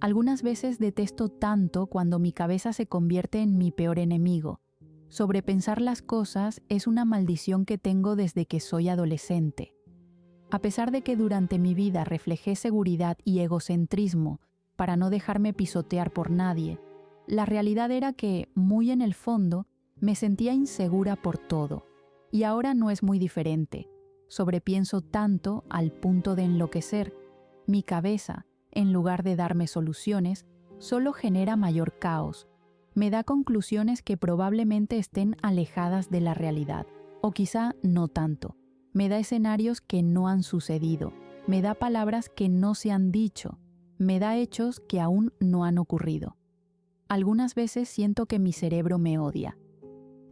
Algunas veces detesto tanto cuando mi cabeza se convierte en mi peor enemigo. Sobrepensar las cosas es una maldición que tengo desde que soy adolescente. A pesar de que durante mi vida reflejé seguridad y egocentrismo para no dejarme pisotear por nadie, la realidad era que, muy en el fondo, me sentía insegura por todo. Y ahora no es muy diferente. Sobrepienso tanto al punto de enloquecer. Mi cabeza, en lugar de darme soluciones, solo genera mayor caos. Me da conclusiones que probablemente estén alejadas de la realidad, o quizá no tanto. Me da escenarios que no han sucedido, me da palabras que no se han dicho, me da hechos que aún no han ocurrido. Algunas veces siento que mi cerebro me odia.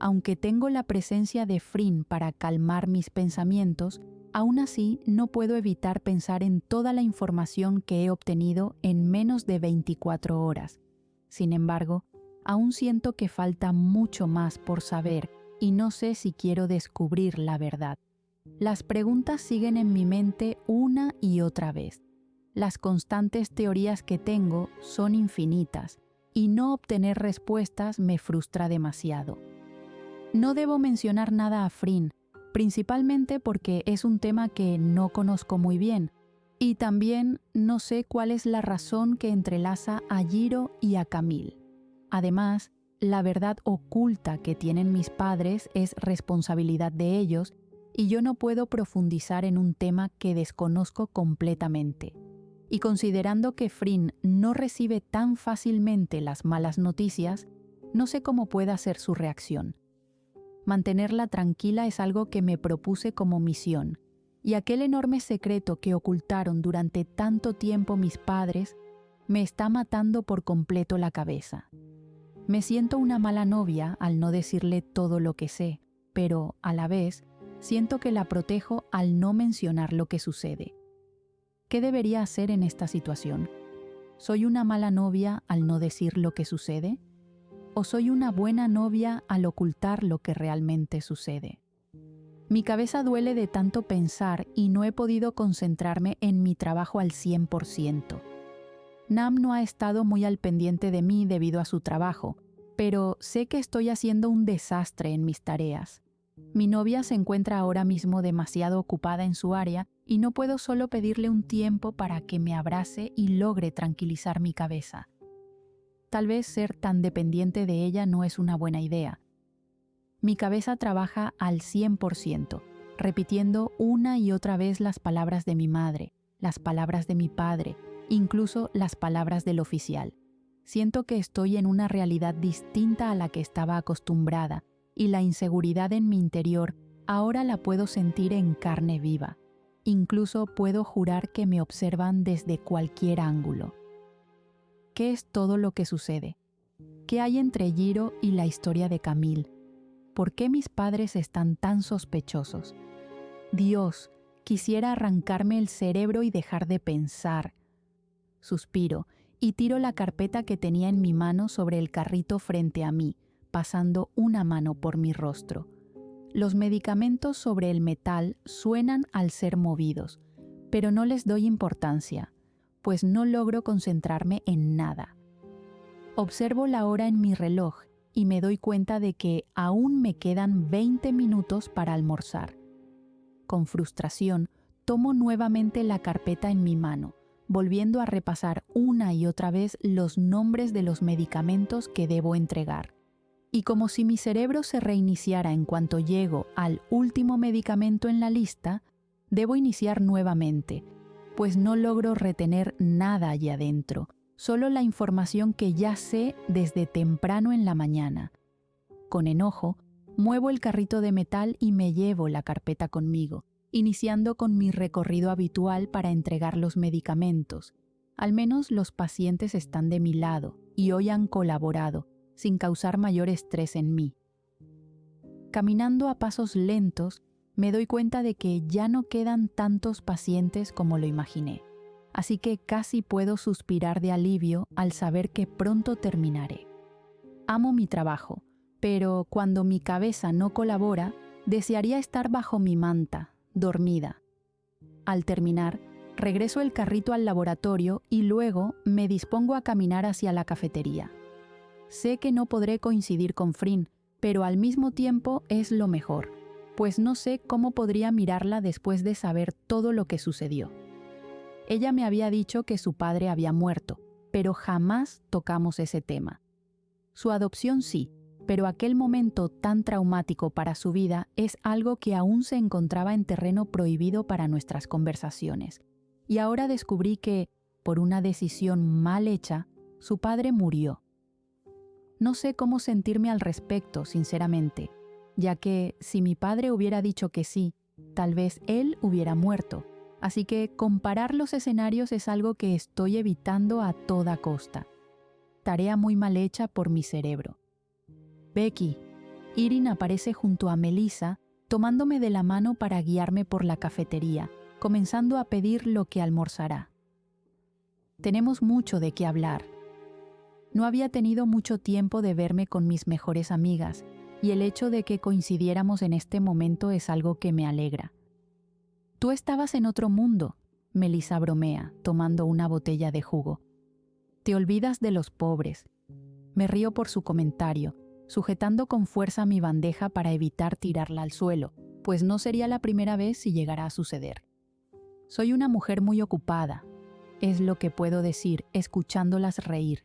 Aunque tengo la presencia de Frin para calmar mis pensamientos, aún así no puedo evitar pensar en toda la información que he obtenido en menos de 24 horas. Sin embargo, aún siento que falta mucho más por saber y no sé si quiero descubrir la verdad. Las preguntas siguen en mi mente una y otra vez. Las constantes teorías que tengo son infinitas y no obtener respuestas me frustra demasiado. No debo mencionar nada a Frin, principalmente porque es un tema que no conozco muy bien, y también no sé cuál es la razón que entrelaza a Jiro y a Camille. Además, la verdad oculta que tienen mis padres es responsabilidad de ellos, y yo no puedo profundizar en un tema que desconozco completamente. Y considerando que Frin no recibe tan fácilmente las malas noticias, no sé cómo pueda ser su reacción. Mantenerla tranquila es algo que me propuse como misión, y aquel enorme secreto que ocultaron durante tanto tiempo mis padres me está matando por completo la cabeza. Me siento una mala novia al no decirle todo lo que sé, pero, a la vez, siento que la protejo al no mencionar lo que sucede. ¿Qué debería hacer en esta situación? ¿Soy una mala novia al no decir lo que sucede? ¿O soy una buena novia al ocultar lo que realmente sucede? Mi cabeza duele de tanto pensar y no he podido concentrarme en mi trabajo al 100%. Nam no ha estado muy al pendiente de mí debido a su trabajo, pero sé que estoy haciendo un desastre en mis tareas. Mi novia se encuentra ahora mismo demasiado ocupada en su área y no puedo solo pedirle un tiempo para que me abrace y logre tranquilizar mi cabeza. Tal vez ser tan dependiente de ella no es una buena idea. Mi cabeza trabaja al 100%, repitiendo una y otra vez las palabras de mi madre, las palabras de mi padre, incluso las palabras del oficial. Siento que estoy en una realidad distinta a la que estaba acostumbrada, y la inseguridad en mi interior ahora la puedo sentir en carne viva. Incluso puedo jurar que me observan desde cualquier ángulo. ¿Qué es todo lo que sucede? ¿Qué hay entre Jiro y la historia de Camille? ¿Por qué mis padres están tan sospechosos? Dios, quisiera arrancarme el cerebro y dejar de pensar. Suspiro y tiro la carpeta que tenía en mi mano sobre el carrito frente a mí, pasando una mano por mi rostro. Los medicamentos sobre el metal suenan al ser movidos, pero no les doy importancia, pues no logro concentrarme en nada. Observo la hora en mi reloj y me doy cuenta de que aún me quedan 20 minutos para almorzar. Con frustración, tomo nuevamente la carpeta en mi mano, volviendo a repasar una y otra vez los nombres de los medicamentos que debo entregar. Y como si mi cerebro se reiniciara en cuanto llego al último medicamento en la lista, debo iniciar nuevamente, pues no logro retener nada allí adentro, solo la información que ya sé desde temprano en la mañana. Con enojo, muevo el carrito de metal y me llevo la carpeta conmigo, iniciando con mi recorrido habitual para entregar los medicamentos. Al menos los pacientes están de mi lado y hoy han colaborado, sin causar mayor estrés en mí. Caminando a pasos lentos, me doy cuenta de que ya no quedan tantos pacientes como lo imaginé, así que casi puedo suspirar de alivio al saber que pronto terminaré. Amo mi trabajo, pero cuando mi cabeza no colabora, desearía estar bajo mi manta, dormida. Al terminar, Regreso el carrito al laboratorio y luego me dispongo a caminar hacia la cafetería. Sé que no podré coincidir con Frin, pero al mismo tiempo es lo mejor, pues no sé cómo podría mirarla después de saber todo lo que sucedió. Ella me había dicho que su padre había muerto, pero jamás tocamos ese tema. Su adopción sí, pero aquel momento tan traumático para su vida es algo que aún se encontraba en terreno prohibido para nuestras conversaciones. Y ahora descubrí que, por una decisión mal hecha, su padre murió. No sé cómo sentirme al respecto, sinceramente, ya que si mi padre hubiera dicho que sí, tal vez él hubiera muerto. Así que comparar los escenarios es algo que estoy evitando a toda costa. Tarea muy mal hecha por mi cerebro. Becky, Irin aparece junto a Melissa, tomándome de la mano para guiarme por la cafetería, comenzando a pedir lo que almorzará. Tenemos mucho de qué hablar. No había tenido mucho tiempo de verme con mis mejores amigas, y el hecho de que coincidiéramos en este momento es algo que me alegra. Tú estabas en otro mundo, Melissa bromea, tomando una botella de jugo. Te olvidas de los pobres. Me río por su comentario, sujetando con fuerza mi bandeja para evitar tirarla al suelo, pues no sería la primera vez si llegara a suceder. Soy una mujer muy ocupada, es lo que puedo decir escuchándolas reír.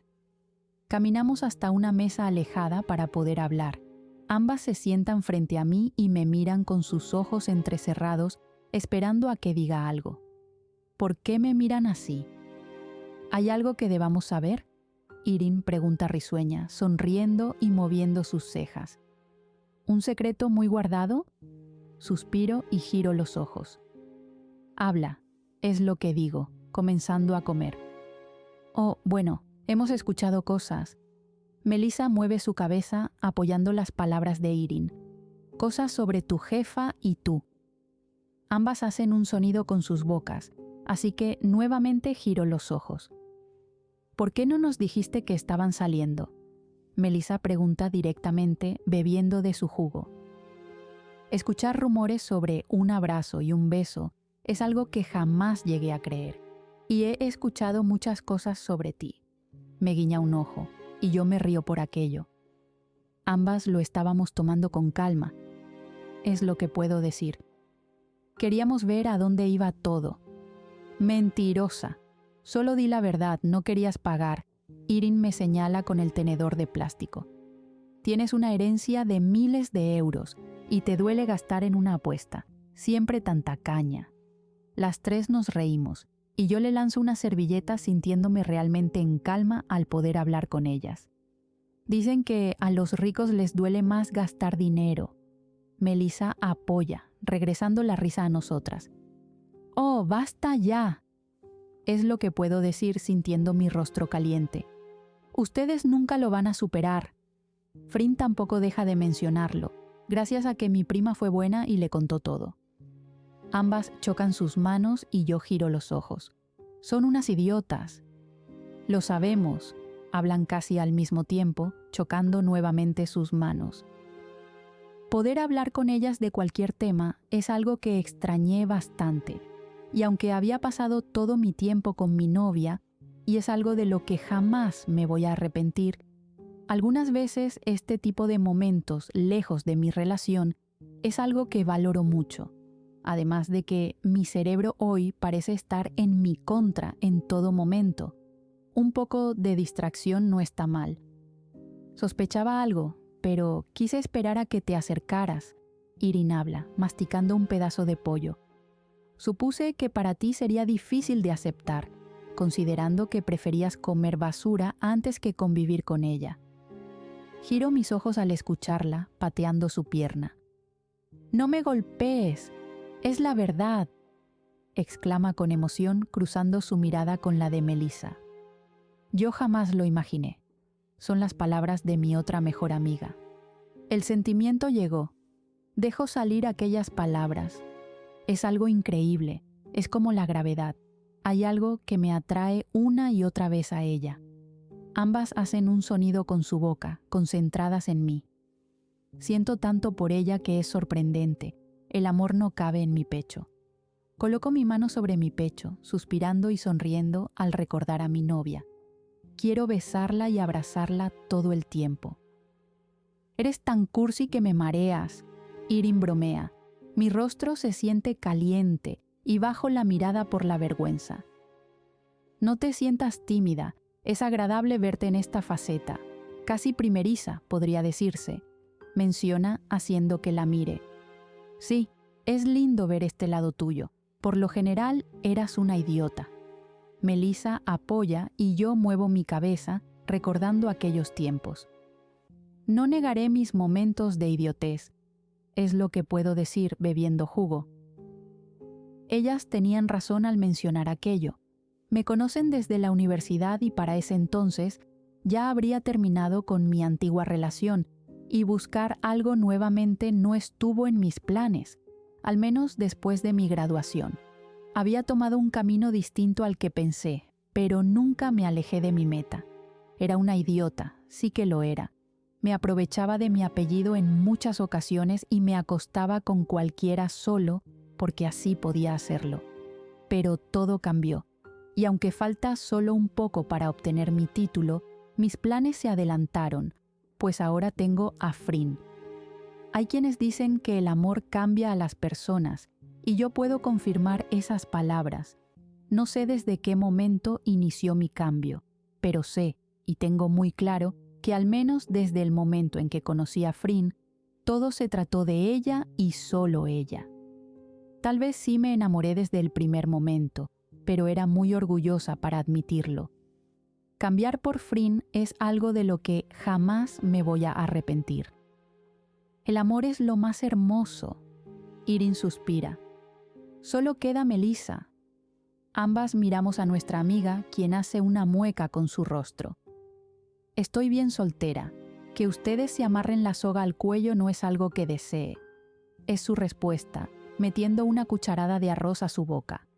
Caminamos hasta una mesa alejada para poder hablar. Ambas se sientan frente a mí y me miran con sus ojos entrecerrados, esperando a que diga algo. ¿Por qué me miran así? ¿Hay algo que debamos saber? Irin pregunta risueña, sonriendo y moviendo sus cejas. ¿Un secreto muy guardado? Suspiro y giro los ojos. Habla, es lo que digo, comenzando a comer. Oh, bueno, hemos escuchado cosas. Melissa mueve su cabeza apoyando las palabras de Irin. Cosas sobre tu jefa y tú. Ambas hacen un sonido con sus bocas, así que nuevamente giro los ojos. ¿Por qué no nos dijiste que estaban saliendo? Melissa pregunta directamente, bebiendo de su jugo. Escuchar rumores sobre un abrazo y un beso es algo que jamás llegué a creer. Y he escuchado muchas cosas sobre ti. Me guiña un ojo, y yo me río por aquello. Ambas lo estábamos tomando con calma. Es lo que puedo decir. Queríamos ver a dónde iba todo. Mentirosa. Solo di la verdad, no querías pagar. Irin me señala con el tenedor de plástico. Tienes una herencia de miles de euros y te duele gastar en una apuesta. Siempre tan tacaña. Las tres nos reímos y yo le lanzo una servilleta sintiéndome realmente en calma al poder hablar con ellas. Dicen que a los ricos les duele más gastar dinero. Melissa apoya, regresando la risa a nosotras. ¡Oh, basta ya! Es lo que puedo decir sintiendo mi rostro caliente. Ustedes nunca lo van a superar. Frin tampoco deja de mencionarlo, gracias a que mi prima fue buena y le contó todo. Ambas chocan sus manos y yo giro los ojos. Son unas idiotas. Lo sabemos, hablan casi al mismo tiempo, chocando nuevamente sus manos. Poder hablar con ellas de cualquier tema es algo que extrañé bastante, y aunque había pasado todo mi tiempo con mi novia, y es algo de lo que jamás me voy a arrepentir, algunas veces este tipo de momentos lejos de mi relación es algo que valoro mucho. Además de que mi cerebro hoy parece estar en mi contra en todo momento. Un poco de distracción no está mal. Sospechaba algo, pero quise esperar a que te acercaras. Irin habla, masticando un pedazo de pollo. Supuse que para ti sería difícil de aceptar, considerando que preferías comer basura antes que convivir con ella. Giro mis ojos al escucharla, pateando su pierna. «No me golpees. Es la verdad», exclama con emoción cruzando su mirada con la de Melissa. Yo jamás lo imaginé. Son las palabras de mi otra mejor amiga. El sentimiento llegó. Dejo salir aquellas palabras. Es algo increíble, es como la gravedad. Hay algo que me atrae una y otra vez a ella. Ambas hacen un sonido con su boca, concentradas en mí. Siento tanto por ella que es sorprendente. El amor no cabe en mi pecho. Coloco mi mano sobre mi pecho, suspirando y sonriendo al recordar a mi novia. Quiero besarla y abrazarla todo el tiempo. «Eres tan cursi que me mareas», Irin bromea. Mi rostro se siente caliente y bajo la mirada por la vergüenza. «No te sientas tímida, es agradable verte en esta faceta. Casi primeriza, podría decirse», menciona haciendo que la mire. «Sí, es lindo ver este lado tuyo. Por lo general, eras una idiota». Melissa apoya y yo muevo mi cabeza, recordando aquellos tiempos. No negaré mis momentos de idiotez, es lo que puedo decir bebiendo jugo. Ellas tenían razón al mencionar aquello. Me conocen desde la universidad y para ese entonces ya habría terminado con mi antigua relación y buscar algo nuevamente no estuvo en mis planes, al menos después de mi graduación. Había tomado un camino distinto al que pensé, pero nunca me alejé de mi meta. Era una idiota, sí que lo era. Me aprovechaba de mi apellido en muchas ocasiones y me acostaba con cualquiera solo porque así podía hacerlo. Pero todo cambió, y aunque falta solo un poco para obtener mi título, mis planes se adelantaron, pues ahora tengo a Frin. Hay quienes dicen que el amor cambia a las personas, y yo puedo confirmar esas palabras. No sé desde qué momento inició mi cambio, pero sé, y tengo muy claro, que al menos desde el momento en que conocí a Frin, todo se trató de ella y solo ella. Tal vez sí me enamoré desde el primer momento, pero era muy orgullosa para admitirlo. Cambiar por Frin es algo de lo que jamás me voy a arrepentir. El amor es lo más hermoso. Irin suspira. Solo queda Melissa. Ambas miramos a nuestra amiga, quien hace una mueca con su rostro. Estoy bien soltera. Que ustedes se amarren la soga al cuello no es algo que desee. Es su respuesta, metiendo una cucharada de arroz a su boca.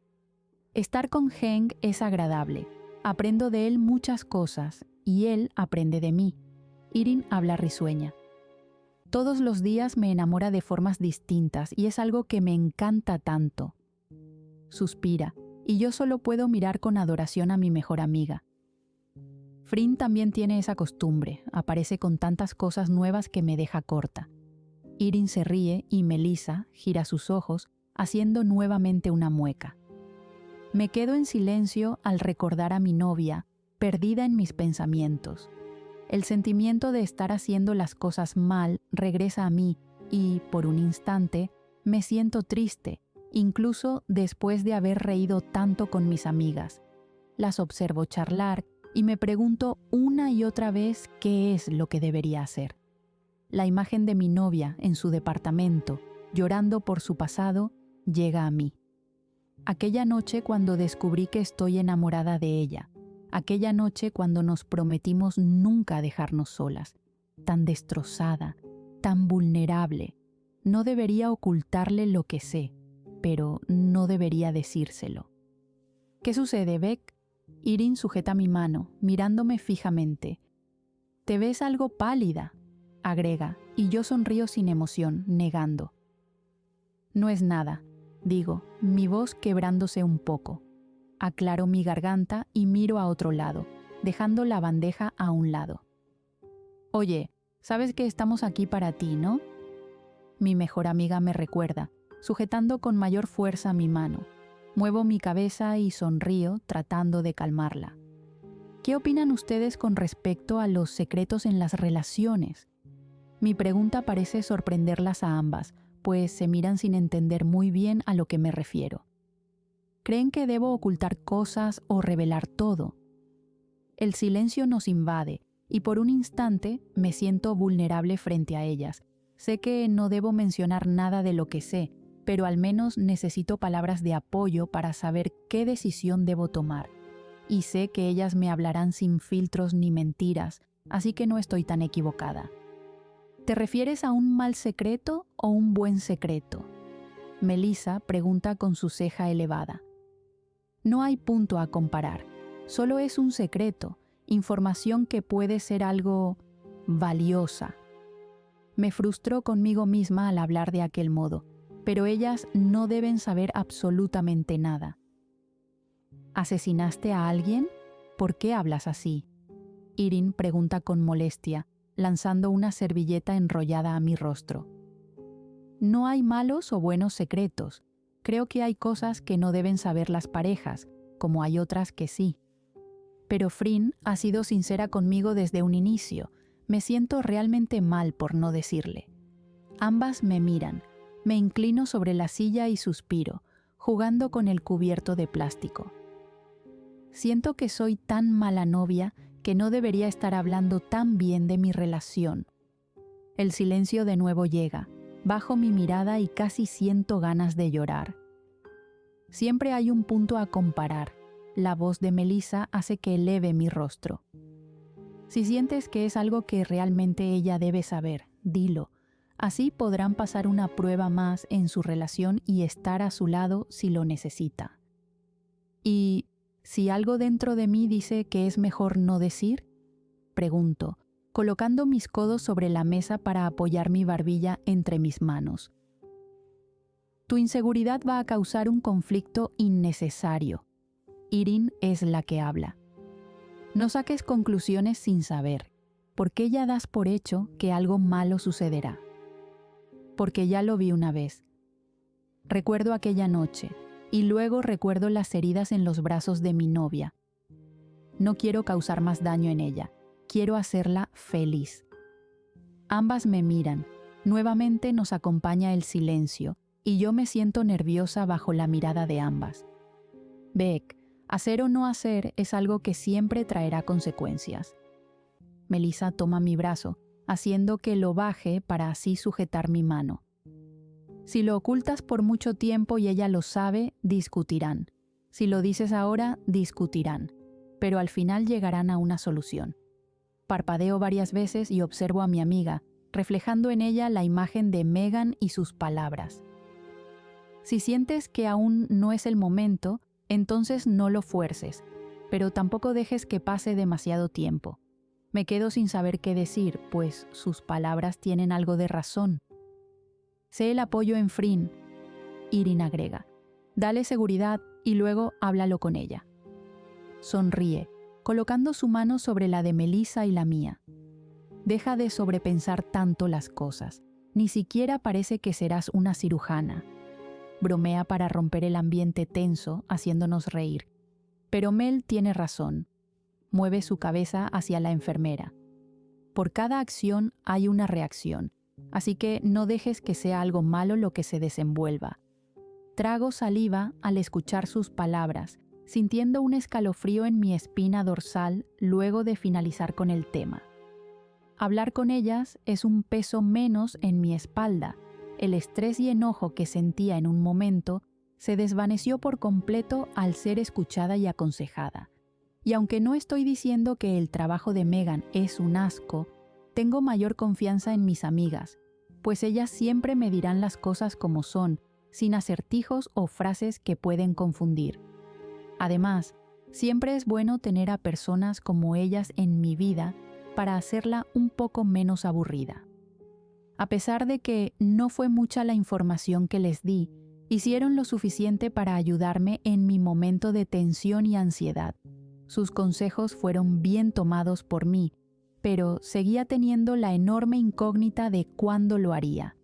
Estar con Heng es agradable. Aprendo de él muchas cosas y él aprende de mí. Irin habla risueña. Todos los días me enamora de formas distintas y es algo que me encanta tanto. Suspira, y yo solo puedo mirar con adoración a mi mejor amiga. Frin también tiene esa costumbre, aparece con tantas cosas nuevas que me deja corta. Irin se ríe y Melissa gira sus ojos, haciendo nuevamente una mueca. Me quedo en silencio al recordar a mi novia, perdida en mis pensamientos. El sentimiento de estar haciendo las cosas mal regresa a mí y, por un instante, me siento triste, incluso después de haber reído tanto con mis amigas. Las observo charlar y me pregunto una y otra vez qué es lo que debería hacer. La imagen de mi novia en su departamento, llorando por su pasado, llega a mí. Aquella noche cuando descubrí que estoy enamorada de ella, aquella noche cuando nos prometimos nunca dejarnos solas, tan destrozada, tan vulnerable. No debería ocultarle lo que sé, pero no debería decírselo. ¿Qué sucede, Beck? Irin sujeta mi mano, mirándome fijamente. «Te ves algo pálida», agrega, y yo sonrío sin emoción, negando. «No es nada», digo, mi voz quebrándose un poco. Aclaro mi garganta y miro a otro lado, dejando la bandeja a un lado. «Oye, sabes que estamos aquí para ti, ¿no?», mi mejor amiga me recuerda, sujetando con mayor fuerza mi mano. Muevo mi cabeza y sonrío tratando de calmarla. ¿Qué opinan ustedes con respecto a los secretos en las relaciones? Mi pregunta parece sorprenderlas a ambas, pues se miran sin entender muy bien a lo que me refiero. ¿Creen que debo ocultar cosas o revelar todo? El silencio nos invade y por un instante me siento vulnerable frente a ellas. Sé que no debo mencionar nada de lo que sé, pero al menos necesito palabras de apoyo para saber qué decisión debo tomar. Y sé que ellas me hablarán sin filtros ni mentiras, así que no estoy tan equivocada. ¿Te refieres a un mal secreto o un buen secreto?, Melissa pregunta con su ceja elevada. No hay punto a comparar, solo es un secreto, información que puede ser algo valiosa. Me frustró conmigo misma al hablar de aquel modo. pero ellas no deben saber absolutamente nada. ¿Asesinaste a alguien? ¿Por qué hablas así? Irene pregunta con molestia, lanzando una servilleta enrollada a mi rostro. No hay malos o buenos secretos. Creo que hay cosas que no deben saber las parejas, como hay otras que sí. Pero Frin ha sido sincera conmigo desde un inicio. Me siento realmente mal por no decirle. Ambas me miran. Me inclino sobre la silla y suspiro, jugando con el cubierto de plástico. Siento que soy tan mala novia que no debería estar hablando tan bien de mi relación. El silencio de nuevo llega. Bajo mi mirada y casi siento ganas de llorar. Siempre hay un punto a comparar. La voz de Melissa hace que eleve mi rostro. Si sientes que es algo que realmente ella debe saber, dilo. Así podrán pasar una prueba más en su relación y estar a su lado si lo necesita. ¿Y si algo dentro de mí dice que es mejor no decir? Pregunto, colocando mis codos sobre la mesa para apoyar mi barbilla entre mis manos. Tu inseguridad va a causar un conflicto innecesario. Irene es la que habla. No saques conclusiones sin saber. ¿Por qué ya das por hecho que algo malo sucederá? Porque ya lo vi una vez. Recuerdo aquella noche, y luego recuerdo las heridas en los brazos de mi novia. No quiero causar más daño en ella. Quiero hacerla feliz. Ambas me miran. Nuevamente nos acompaña el silencio, y yo me siento nerviosa bajo la mirada de ambas. Beck, hacer o no hacer es algo que siempre traerá consecuencias. Melissa toma mi brazo, haciendo que lo baje para así sujetar mi mano. Si lo ocultas por mucho tiempo y ella lo sabe, discutirán. Si lo dices ahora, discutirán. Pero al final llegarán a una solución. Parpadeo varias veces y observo a mi amiga, reflejando en ella la imagen de Megan y sus palabras. Si sientes que aún no es el momento, entonces no lo fuerces, pero tampoco dejes que pase demasiado tiempo. Me quedo sin saber qué decir, pues sus palabras tienen algo de razón. Sé el apoyo en Frin, Irene agrega. Dale seguridad y luego háblalo con ella. Sonríe, colocando su mano sobre la de Melissa y la mía. Deja de sobrepensar tanto las cosas. Ni siquiera parece que serás una cirujana. Bromea para romper el ambiente tenso, haciéndonos reír. Pero Mel tiene razón. Mueve su cabeza hacia la enfermera. Por cada acción hay una reacción, así que no dejes que sea algo malo lo que se desenvuelva. Trago saliva al escuchar sus palabras, sintiendo un escalofrío en mi espina dorsal luego de finalizar con el tema. Hablar con ellas es un peso menos en mi espalda. El estrés y enojo que sentía en un momento se desvaneció por completo al ser escuchada y aconsejada. Y aunque no estoy diciendo que el trabajo de Megan es un asco, tengo mayor confianza en mis amigas, pues ellas siempre me dirán las cosas como son, sin acertijos o frases que pueden confundir. Además, siempre es bueno tener a personas como ellas en mi vida para hacerla un poco menos aburrida. A pesar de que no fue mucha la información que les di, hicieron lo suficiente para ayudarme en mi momento de tensión y ansiedad. Sus consejos fueron bien tomados por mí, pero seguía teniendo la enorme incógnita de cuándo lo haría.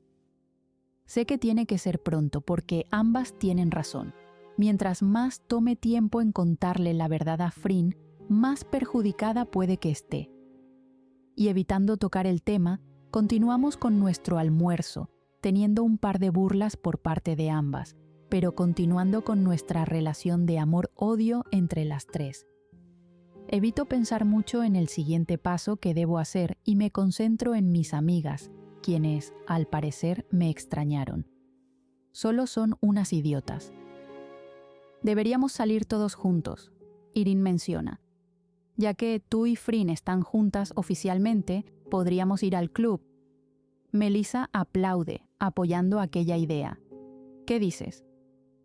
Sé que tiene que ser pronto porque ambas tienen razón. Mientras más tome tiempo en contarle la verdad a Frin, más perjudicada puede que esté. Y evitando tocar el tema, continuamos con nuestro almuerzo, teniendo un par de burlas por parte de ambas, pero continuando con nuestra relación de amor-odio entre las tres. Evito pensar mucho en el siguiente paso que debo hacer y me concentro en mis amigas, quienes, al parecer, me extrañaron. Solo son unas idiotas. Deberíamos salir todos juntos, Irene menciona. Ya que tú y Frin están juntas oficialmente, podríamos ir al club. Melissa aplaude, apoyando aquella idea. ¿Qué dices?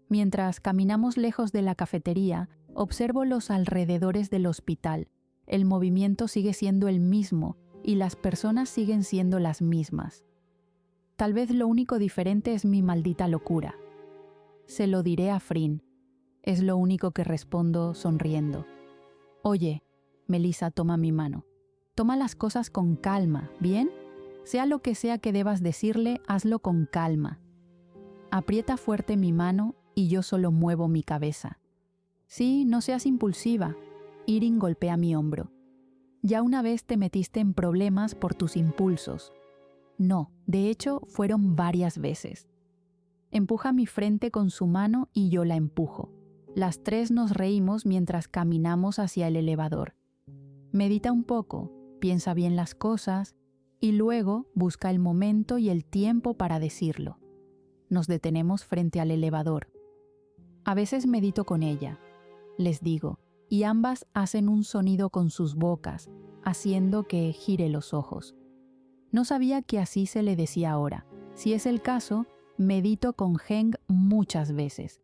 Mientras caminamos lejos de la cafetería, observo los alrededores del hospital. El movimiento sigue siendo el mismo y las personas siguen siendo las mismas. Tal vez lo único diferente es mi maldita locura. Se lo diré a Frin. Es lo único que respondo sonriendo. Oye, Melissa toma mi mano. Toma las cosas con calma, ¿bien? Sea lo que sea que debas decirle, hazlo con calma. Aprieta fuerte mi mano y yo solo muevo mi cabeza. Sí, no seas impulsiva. Irin golpea mi hombro. Ya una vez te metiste en problemas por tus impulsos. No, de hecho, fueron varias veces. Empuja mi frente con su mano y yo la empujo. Las tres nos reímos mientras caminamos hacia el elevador. Medita un poco, piensa bien las cosas y luego busca el momento y el tiempo para decirlo. Nos detenemos frente al elevador. A veces medito con ella, les digo, y ambas hacen un sonido con sus bocas, haciendo que gire los ojos. No sabía que así se le decía ahora. Si es el caso, medito con Heng muchas veces.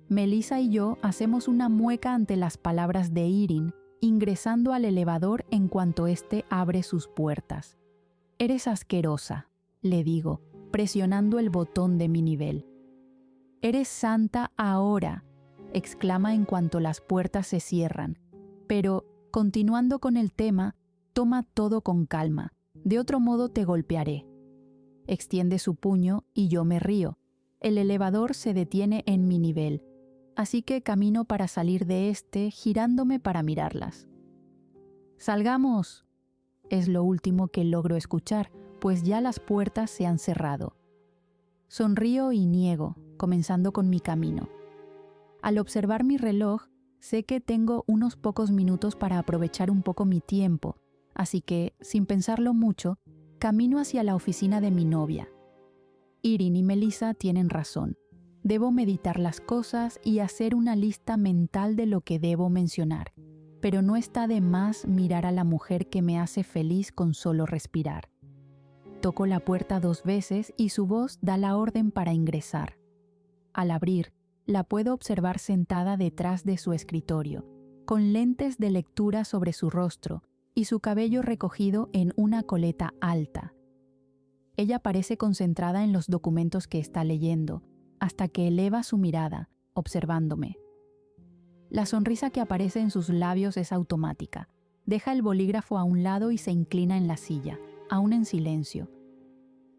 Melissa y yo hacemos una mueca ante las palabras de Irin, ingresando al elevador en cuanto éste abre sus puertas. «Eres asquerosa», le digo, presionando el botón de mi nivel. «Eres santa ahora», exclama en cuanto las puertas se cierran. Pero, continuando con el tema, toma todo con calma. De otro modo te golpearé. Extiende su puño y yo me río. El elevador se detiene en mi nivel, así que camino para salir de este girándome para mirarlas. «¡Salgamos!» Es lo último que logro escuchar, pues ya las puertas se han cerrado. Sonrío y niego, comenzando con mi camino. Al observar mi reloj, sé que tengo unos pocos minutos para aprovechar un poco mi tiempo, así que, sin pensarlo mucho, camino hacia la oficina de mi novia. Irin y Melissa tienen razón. Debo meditar las cosas y hacer una lista mental de lo que debo mencionar, pero no está de más mirar a la mujer que me hace feliz con solo respirar. Toco la puerta 2 veces y su voz da la orden para ingresar. Al abrir, la puedo observar sentada detrás de su escritorio, con lentes de lectura sobre su rostro y su cabello recogido en una coleta alta. Ella parece concentrada en los documentos que está leyendo, hasta que eleva su mirada, observándome. La sonrisa que aparece en sus labios es automática. Deja el bolígrafo a un lado y se inclina en la silla, aún en silencio.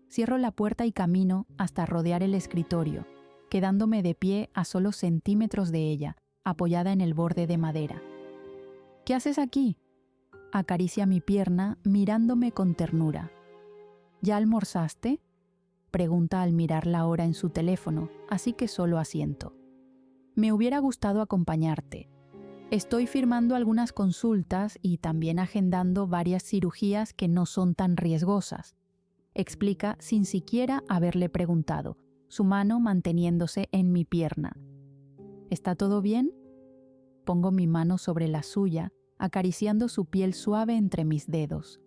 Cierro la puerta y camino hasta rodear el escritorio, quedándome de pie a solo centímetros de ella, apoyada en el borde de madera. «¿Qué haces aquí?», acaricia mi pierna mirándome con ternura. «¿Ya almorzaste?», pregunta al mirar la hora en su teléfono, así que solo asiento. «Me hubiera gustado acompañarte. Estoy firmando algunas consultas y también agendando varias cirugías que no son tan riesgosas», explica sin siquiera haberle preguntado, su mano manteniéndose en mi pierna. «¿Está todo bien?». Pongo mi mano sobre la suya, acariciando su piel suave entre mis dedos.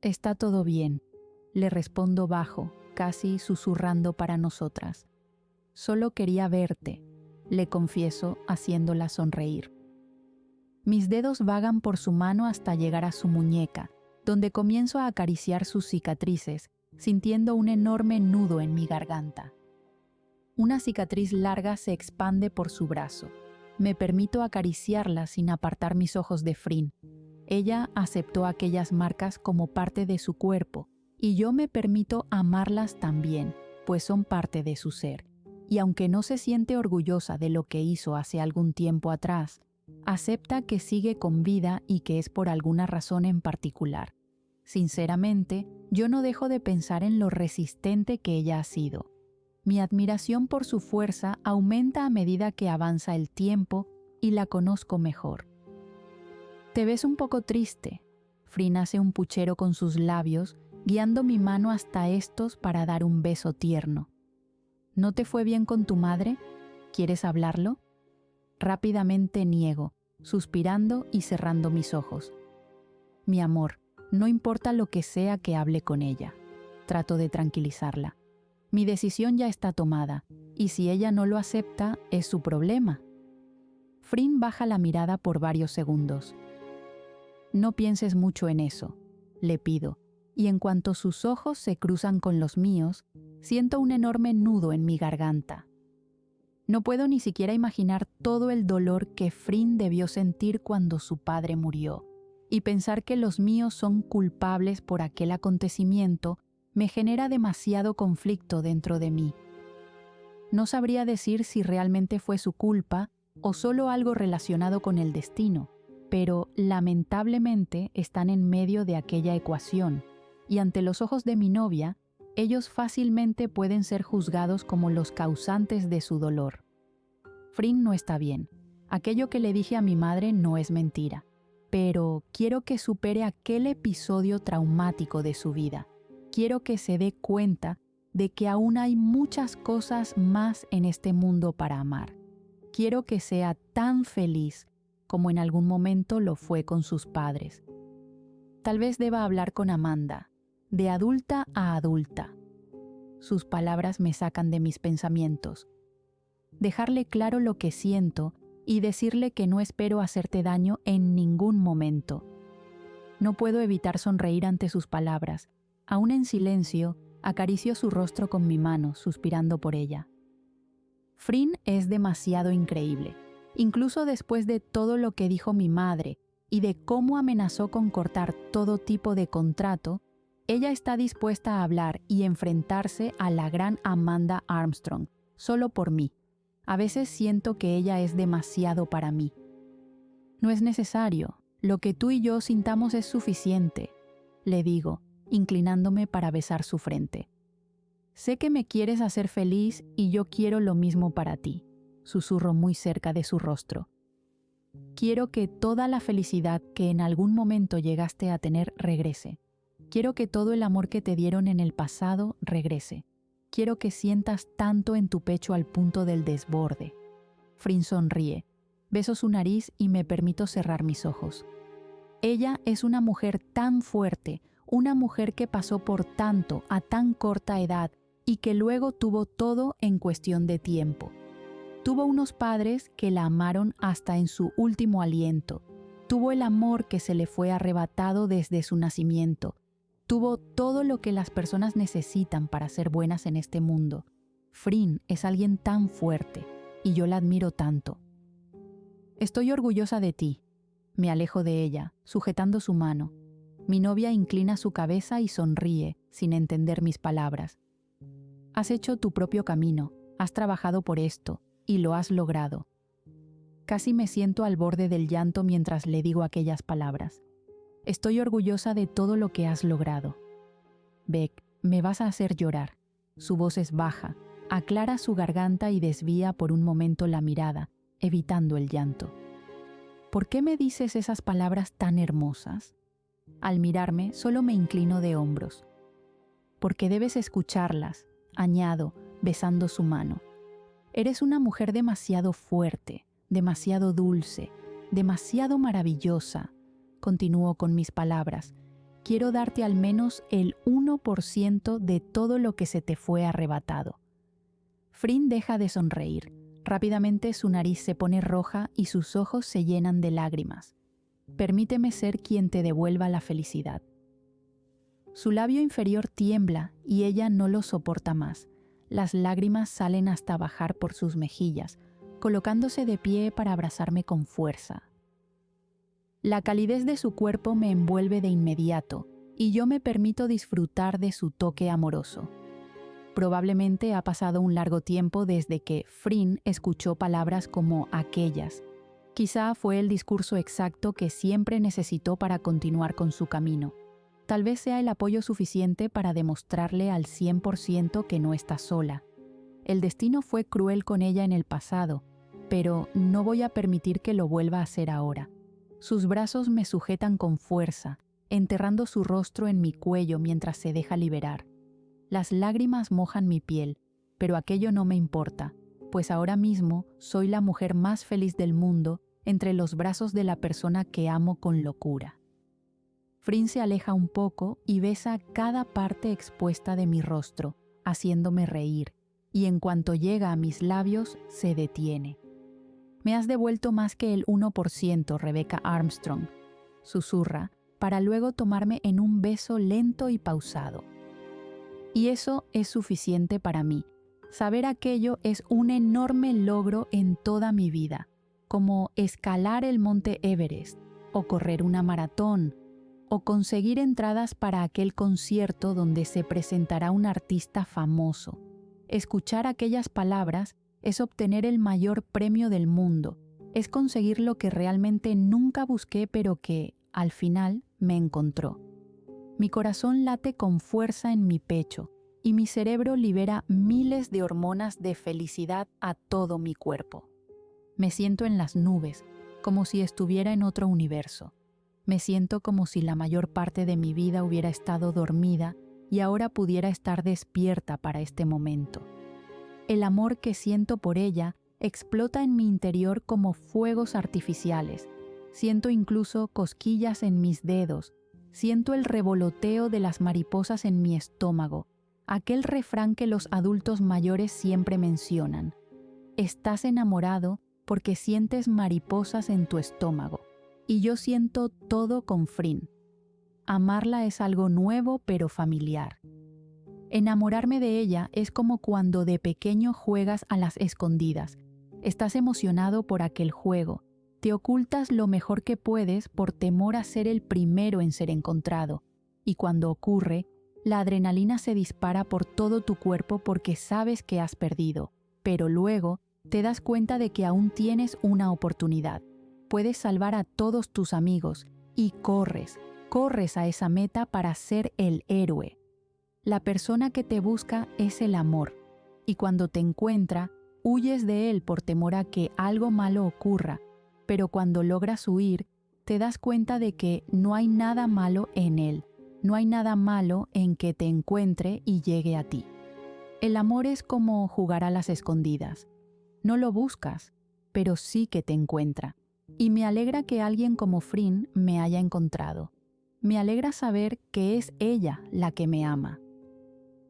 «Está todo bien», le respondo bajo, casi susurrando para nosotras. «Solo quería verte», le confieso haciéndola sonreír. Mis dedos vagan por su mano hasta llegar a su muñeca, donde comienzo a acariciar sus cicatrices, sintiendo un enorme nudo en mi garganta. Una cicatriz larga se expande por su brazo. Me permito acariciarla sin apartar mis ojos de Frin. Ella aceptó aquellas marcas como parte de su cuerpo, y yo me permito amarlas también, pues son parte de su ser. Y aunque no se siente orgullosa de lo que hizo hace algún tiempo atrás, acepta que sigue con vida y que es por alguna razón en particular. Sinceramente, yo no dejo de pensar en lo resistente que ella ha sido. Mi admiración por su fuerza aumenta a medida que avanza el tiempo y la conozco mejor. «Te ves un poco triste», Frin hace un puchero con sus labios, guiando mi mano hasta estos para dar un beso tierno. «¿No te fue bien con tu madre? ¿Quieres hablarlo?». Rápidamente niego, suspirando y cerrando mis ojos. «Mi amor, no importa lo que sea que hable con ella», trato de tranquilizarla. «Mi decisión ya está tomada, y si ella no lo acepta, es su problema». Frin baja la mirada por varios segundos. «No pienses mucho en eso», le pido, y en cuanto sus ojos se cruzan con los míos, siento un enorme nudo en mi garganta. No puedo ni siquiera imaginar todo el dolor que Frin debió sentir cuando su padre murió, y pensar que los míos son culpables por aquel acontecimiento me genera demasiado conflicto dentro de mí. No sabría decir si realmente fue su culpa o solo algo relacionado con el destino, pero lamentablemente están en medio de aquella ecuación, y ante los ojos de mi novia, ellos fácilmente pueden ser juzgados como los causantes de su dolor. Frin no está bien. Aquello que le dije a mi madre no es mentira, pero quiero que supere aquel episodio traumático de su vida. Quiero que se dé cuenta de que aún hay muchas cosas más en este mundo para amar. Quiero que sea tan feliz como en algún momento lo fue con sus padres. Tal vez deba hablar con Amanda, de adulta a adulta. Sus palabras me sacan de mis pensamientos. Dejarle claro lo que siento y decirle que no espero hacerte daño en ningún momento. No puedo evitar sonreír ante sus palabras. Aún en silencio, acaricio su rostro con mi mano, suspirando por ella. Frin es demasiado increíble, incluso después de todo lo que dijo mi madre y de cómo amenazó con cortar todo tipo de contrato. Ella está dispuesta a hablar y enfrentarse a la gran Amanda Armstrong, solo por mí. A veces siento que ella es demasiado para mí. No es necesario, lo que tú y yo sintamos es suficiente, le digo, inclinándome para besar su frente. Sé que me quieres hacer feliz y yo quiero lo mismo para ti, susurro muy cerca de su rostro. Quiero que toda la felicidad que en algún momento llegaste a tener regrese. Quiero que todo el amor que te dieron en el pasado regrese. Quiero que sientas tanto en tu pecho al punto del desborde. Frin sonríe. Beso su nariz y me permito cerrar mis ojos. Ella es una mujer tan fuerte, una mujer que pasó por tanto a tan corta edad y que luego tuvo todo en cuestión de tiempo. Tuvo unos padres que la amaron hasta en su último aliento. Tuvo el amor que se le fue arrebatado desde su nacimiento. Tuvo todo lo que las personas necesitan para ser buenas en este mundo. Frin es alguien tan fuerte y yo la admiro tanto. Estoy orgullosa de ti. Me alejo de ella, sujetando su mano. Mi novia inclina su cabeza y sonríe, sin entender mis palabras. Has hecho tu propio camino, has trabajado por esto, y lo has logrado. Casi me siento al borde del llanto mientras le digo aquellas palabras. Estoy orgullosa de todo lo que has logrado. Beck, me vas a hacer llorar. Su voz es baja, aclara su garganta y desvía por un momento la mirada, evitando el llanto. ¿Por qué me dices esas palabras tan hermosas? Al mirarme, solo me inclino de hombros. Porque debes escucharlas, añado, besando su mano. Eres una mujer demasiado fuerte, demasiado dulce, demasiado maravillosa. Continúo con mis palabras. Quiero darte al menos el 1% de todo lo que se te fue arrebatado. Frin deja de sonreír. Rápidamente su nariz se pone roja y sus ojos se llenan de lágrimas. Permíteme ser quien te devuelva la felicidad. Su labio inferior tiembla y ella no lo soporta más. Las lágrimas salen hasta bajar por sus mejillas, colocándose de pie para abrazarme con fuerza. La calidez de su cuerpo me envuelve de inmediato y yo me permito disfrutar de su toque amoroso. Probablemente ha pasado un largo tiempo desde que Frin escuchó palabras como aquellas. Quizá fue el discurso exacto que siempre necesitó para continuar con su camino. Tal vez sea el apoyo suficiente para demostrarle al 100% que no está sola. El destino fue cruel con ella en el pasado, pero no voy a permitir que lo vuelva a hacer ahora. Sus brazos me sujetan con fuerza, enterrando su rostro en mi cuello mientras se deja liberar. Las lágrimas mojan mi piel, pero aquello no me importa, pues ahora mismo soy la mujer más feliz del mundo entre los brazos de la persona que amo con locura. Frin se aleja un poco y besa cada parte expuesta de mi rostro, haciéndome reír, y en cuanto llega a mis labios, se detiene. Me has devuelto más que el 1%, Rebecca Armstrong, susurra, para luego tomarme en un beso lento y pausado. Y eso es suficiente para mí. Saber aquello es un enorme logro en toda mi vida, como escalar el monte Everest, o correr una maratón, o conseguir entradas para aquel concierto donde se presentará un artista famoso. Escuchar aquellas palabras es obtener el mayor premio del mundo, es conseguir lo que realmente nunca busqué pero que, al final, me encontró. Mi corazón late con fuerza en mi pecho y mi cerebro libera miles de hormonas de felicidad a todo mi cuerpo. Me siento en las nubes, como si estuviera en otro universo. Me siento como si la mayor parte de mi vida hubiera estado dormida y ahora pudiera estar despierta para este momento. El amor que siento por ella explota en mi interior como fuegos artificiales. Siento incluso cosquillas en mis dedos. Siento el revoloteo de las mariposas en mi estómago, aquel refrán que los adultos mayores siempre mencionan. Estás enamorado porque sientes mariposas en tu estómago. Y yo siento todo con Frin. Amarla es algo nuevo pero familiar. Enamorarme de ella es como cuando de pequeño juegas a las escondidas. Estás emocionado por aquel juego. Te ocultas lo mejor que puedes por temor a ser el primero en ser encontrado. Y cuando ocurre, la adrenalina se dispara por todo tu cuerpo porque sabes que has perdido. Pero luego te das cuenta de que aún tienes una oportunidad. Puedes salvar a todos tus amigos y corres a esa meta para ser el héroe. La persona que te busca es el amor, y cuando te encuentra, huyes de él por temor a que algo malo ocurra, pero cuando logras huir, te das cuenta de que no hay nada malo en él, no hay nada malo en que te encuentre y llegue a ti. El amor es como jugar a las escondidas. No lo buscas, pero sí que te encuentra. Y me alegra que alguien como Frin me haya encontrado. Me alegra saber que es ella la que me ama.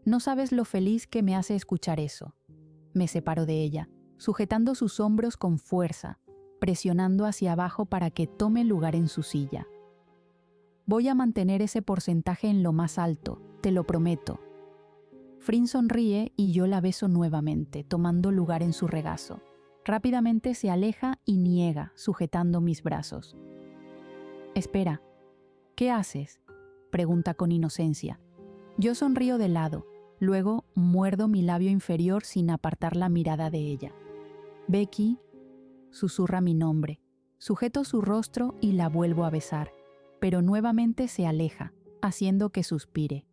No sabes lo feliz que me hace escuchar eso. Me separo de ella, sujetando sus hombros con fuerza, presionando hacia abajo para que tome lugar en su silla. Voy a mantener ese porcentaje en lo más alto, te lo prometo. Frin sonríe y yo la beso nuevamente, tomando lugar en su regazo. Rápidamente se aleja y niega, sujetando mis brazos. «Espera, ¿qué haces?», pregunta con inocencia. Yo sonrío de lado, luego muerdo mi labio inferior sin apartar la mirada de ella. «Becky», susurra mi nombre. Sujeto su rostro y la vuelvo a besar, pero nuevamente se aleja, haciendo que suspire.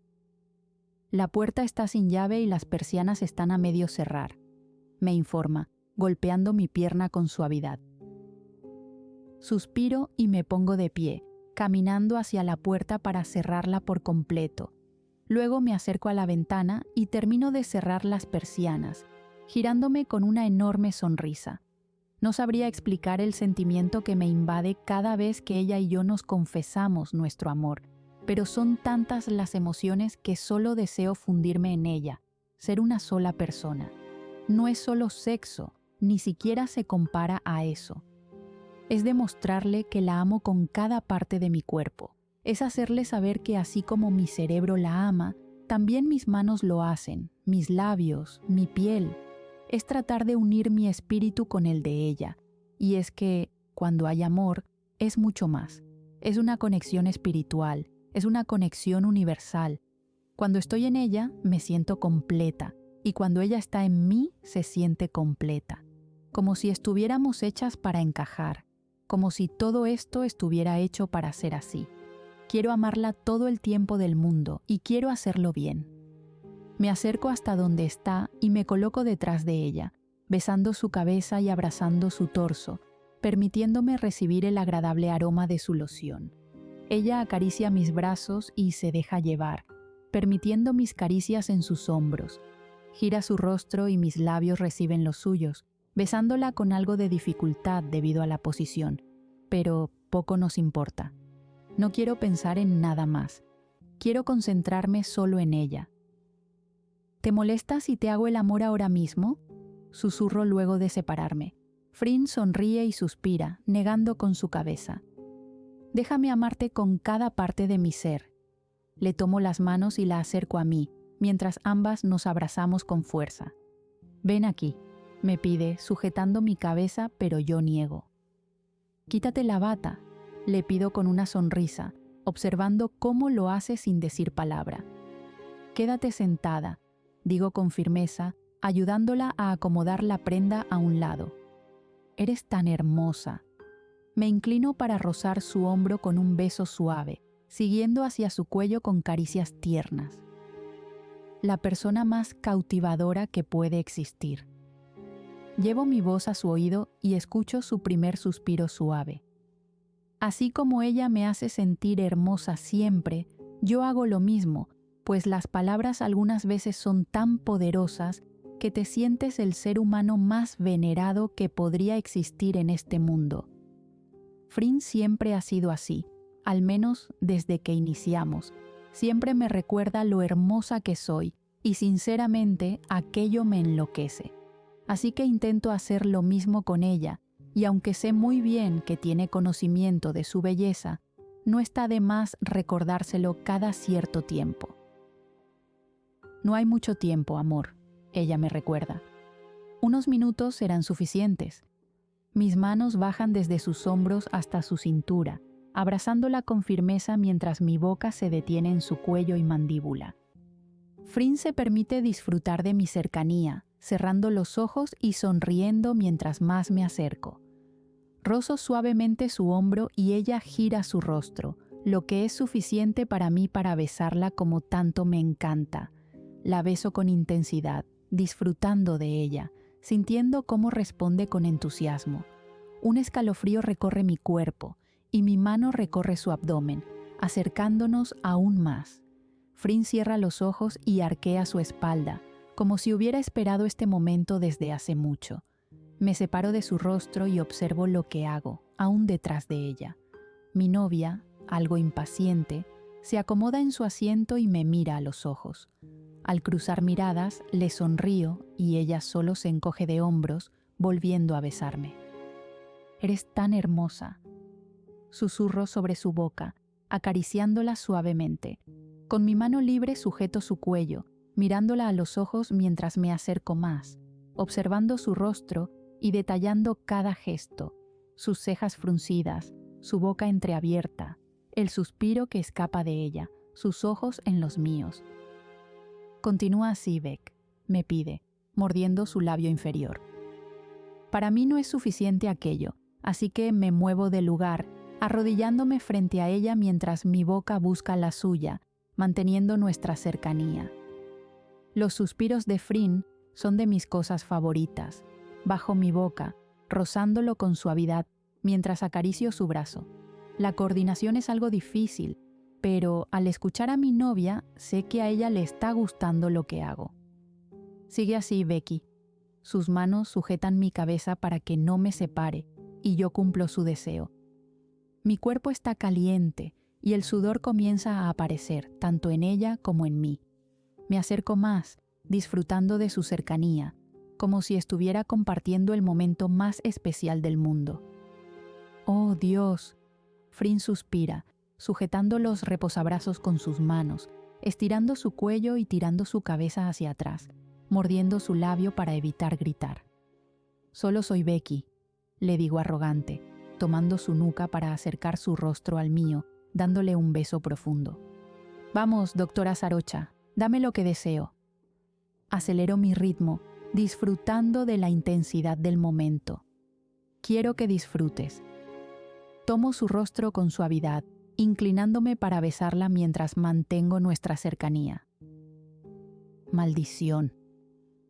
La puerta está sin llave y las persianas están a medio cerrar, me informa, golpeando mi pierna con suavidad. Suspiro y me pongo de pie, caminando hacia la puerta para cerrarla por completo. Luego me acerco a la ventana y termino de cerrar las persianas, girándome con una enorme sonrisa. No sabría explicar el sentimiento que me invade cada vez que ella y yo nos confesamos nuestro amor, pero son tantas las emociones que solo deseo fundirme en ella, ser una sola persona. No es solo sexo, ni siquiera se compara a eso. Es demostrarle que la amo con cada parte de mi cuerpo. Es hacerle saber que así como mi cerebro la ama, también mis manos lo hacen, mis labios, mi piel. Es tratar de unir mi espíritu con el de ella. Y es que, cuando hay amor, es mucho más. Es una conexión espiritual, es una conexión universal. Cuando estoy en ella, me siento completa. Y cuando ella está en mí, se siente completa. Como si estuviéramos hechas para encajar. Como si todo esto estuviera hecho para ser así. Quiero amarla todo el tiempo del mundo y quiero hacerlo bien. Me acerco hasta donde está y me coloco detrás de ella, besando su cabeza y abrazando su torso, permitiéndome recibir el agradable aroma de su loción. Ella acaricia mis brazos y se deja llevar, permitiendo mis caricias en sus hombros. Gira su rostro y mis labios reciben los suyos, besándola con algo de dificultad debido a la posición, pero poco nos importa. No quiero pensar en nada más. Quiero concentrarme solo en ella. ¿Te molesta si te hago el amor ahora mismo?, susurro luego de separarme. Frin sonríe y suspira, negando con su cabeza. Déjame amarte con cada parte de mi ser. Le tomo las manos y la acerco a mí, mientras ambas nos abrazamos con fuerza. Ven aquí, me pide, sujetando mi cabeza, pero yo niego. Quítate la bata, le pido con una sonrisa, observando cómo lo hace sin decir palabra. Quédate sentada, digo con firmeza, ayudándola a acomodar la prenda a un lado. Eres tan hermosa. Me inclino para rozar su hombro con un beso suave, siguiendo hacia su cuello con caricias tiernas. La persona más cautivadora que puede existir. Llevo mi voz a su oído y escucho su primer suspiro suave. Así como ella me hace sentir hermosa siempre, yo hago lo mismo, pues las palabras algunas veces son tan poderosas que te sientes el ser humano más venerado que podría existir en este mundo. Frin siempre ha sido así, al menos desde que iniciamos. Siempre me recuerda lo hermosa que soy y sinceramente aquello me enloquece. Así que intento hacer lo mismo con ella y aunque sé muy bien que tiene conocimiento de su belleza, no está de más recordárselo cada cierto tiempo. No hay mucho tiempo, amor, ella me recuerda. Unos minutos serán suficientes. Mis manos bajan desde sus hombros hasta su cintura, abrazándola con firmeza mientras mi boca se detiene en su cuello y mandíbula. Frin se permite disfrutar de mi cercanía, cerrando los ojos y sonriendo mientras más me acerco. Rozo suavemente su hombro y ella gira su rostro, lo que es suficiente para mí para besarla como tanto me encanta. La beso con intensidad, disfrutando de ella, sintiendo cómo responde con entusiasmo. Un escalofrío recorre mi cuerpo y mi mano recorre su abdomen, acercándonos aún más. Frin cierra los ojos y arquea su espalda, como si hubiera esperado este momento desde hace mucho. Me separo de su rostro y observo lo que hago, aún detrás de ella. Mi novia, algo impaciente, se acomoda en su asiento y me mira a los ojos. Al cruzar miradas, le sonrío y ella solo se encoge de hombros, volviendo a besarme. Eres tan hermosa. Susurro sobre su boca, acariciándola suavemente. Con mi mano libre sujeto su cuello, mirándola a los ojos mientras me acerco más, observando su rostro y detallando cada gesto, sus cejas fruncidas, su boca entreabierta, el suspiro que escapa de ella, sus ojos en los míos. Continúa así, Beck, me pide, mordiendo su labio inferior. Para mí no es suficiente aquello, así que me muevo del lugar, arrodillándome frente a ella mientras mi boca busca la suya, manteniendo nuestra cercanía. Los suspiros de Frin son de mis cosas favoritas. Bajo mi boca, rozándolo con suavidad mientras acaricio su brazo. La coordinación es algo difícil, pero al escuchar a mi novia, sé que a ella le está gustando lo que hago. Sigue así, Becky. Sus manos sujetan mi cabeza para que no me separe, y yo cumplo su deseo. Mi cuerpo está caliente, y el sudor comienza a aparecer, tanto en ella como en mí. Me acerco más, disfrutando de su cercanía, como si estuviera compartiendo el momento más especial del mundo. ¡Oh, Dios! Frin suspira, sujetando los reposabrazos con sus manos, estirando su cuello y tirando su cabeza hacia atrás, mordiendo su labio para evitar gritar. Solo soy Becky, le digo arrogante, tomando su nuca para acercar su rostro al mío, dándole un beso profundo. Vamos, doctora Sarocha, dame lo que deseo. Acelero mi ritmo, disfrutando de la intensidad del momento. Quiero que disfrutes. Tomo su rostro con suavidad, inclinándome para besarla mientras mantengo nuestra cercanía. Maldición.